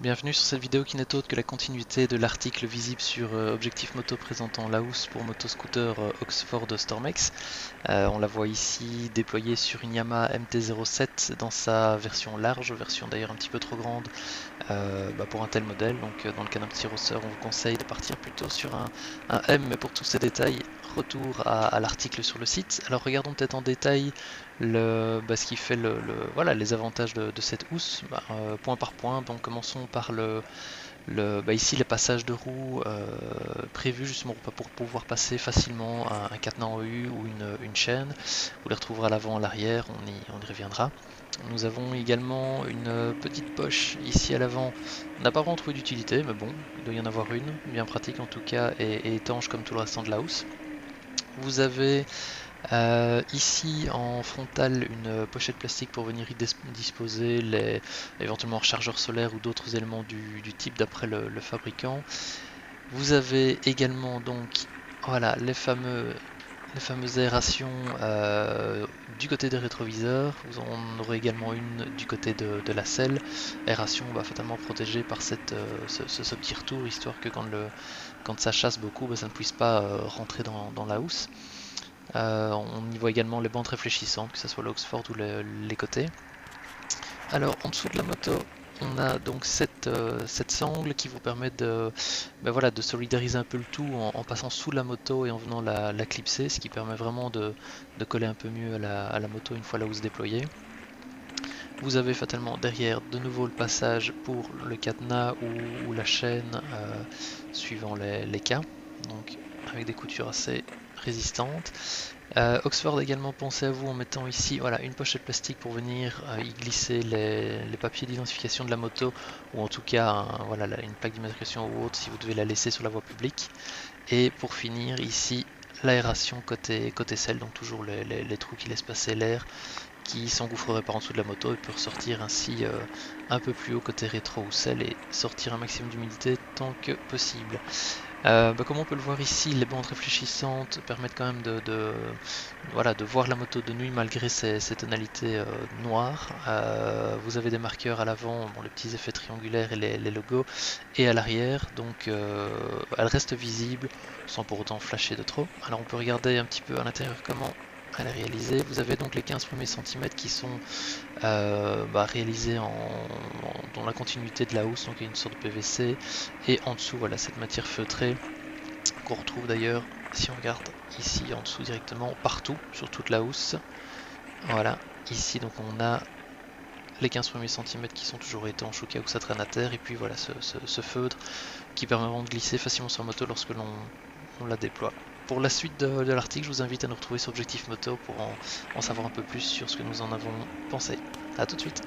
Bienvenue sur cette vidéo qui n'est autre que la continuité de l'article visible sur Objectif Moto présentant la housse pour motoscooter Oxford Stormex. On la voit ici déployée sur une Yamaha MT-07 dans sa version large, version d'ailleurs un petit peu trop grande pour un tel modèle. Donc dans le cas d'un petit rosseur, on vous conseille de partir plutôt sur un M, mais pour tous ces détails, retour à l'article sur le site. Alors regardons peut-être en détail ce qui fait voilà, les avantages de cette housse, point par point. Donc commençons par ici les passages de roues prévus justement pour pouvoir passer facilement un cadenas en U ou une chaîne. Vous les retrouverez à l'avant, à l'arrière, on y reviendra. Nous avons également une petite poche ici à l'avant. On n'a pas vraiment trouvé d'utilité, mais bon, il doit y en avoir une, bien pratique en tout cas, et étanche comme tout le restant de la housse. Vous avez ici en frontal une pochette plastique pour venir y disposer éventuellement rechargeurs solaires ou d'autres éléments du type d'après le fabricant. Vous avez également donc voilà les fameuses aérations du côté des rétroviseurs. Vous en aurez également une du côté de la selle. Aération fatalement protégée par ce petit retour, histoire que quand ça chasse beaucoup, ça ne puisse pas rentrer dans la housse. On y voit également les bandes réfléchissantes, que ce soit l'Oxford ou les côtés. Alors en dessous de la moto, on a donc cette sangle qui vous permet de solidariser un peu le tout en passant sous la moto et en venant la clipser, ce qui permet vraiment de coller un peu mieux à la moto une fois la housse déployée. Vous avez fatalement derrière de nouveau le passage pour le cadenas ou la chaîne suivant les cas, donc avec des coutures assez résistantes. Oxford a également pensé à vous en mettant ici une pochette plastique pour venir y glisser les papiers d'identification de la moto, ou en tout cas une plaque d'immatriculation ou autre si vous devez la laisser sur la voie publique. Et pour finir ici l'aération côté selle, donc toujours les trous qui laissent passer l'air, qui s'engouffrerait par en dessous de la moto et peut ressortir ainsi un peu plus haut côté rétro ou selle et sortir un maximum d'humidité tant que possible. Comme on peut le voir ici, les bandes réfléchissantes permettent quand même de voir la moto de nuit malgré ses tonalités noires. Vous avez des marqueurs à l'avant, les petits effets triangulaires et les logos, et à l'arrière, donc elle reste visible sans pour autant flasher de trop. Alors on peut regarder un petit peu à l'intérieur comment elle est réalisée. Vous avez donc les 15 premiers centimètres qui sont réalisés dans la continuité de la housse, donc il y a une sorte de PVC, et en dessous cette matière feutrée qu'on retrouve d'ailleurs si on regarde ici en dessous directement partout sur toute la housse. Voilà, ici donc on a les 15 premiers centimètres qui sont toujours étanches au cas où ça traîne à terre, et puis voilà ce feutre qui permet vraiment de glisser facilement sur la moto lorsque l'on la déploie. Pour la suite de l'article, je vous invite à nous retrouver sur Objectif Moto pour en savoir un peu plus sur ce que nous en avons pensé. A tout de suite.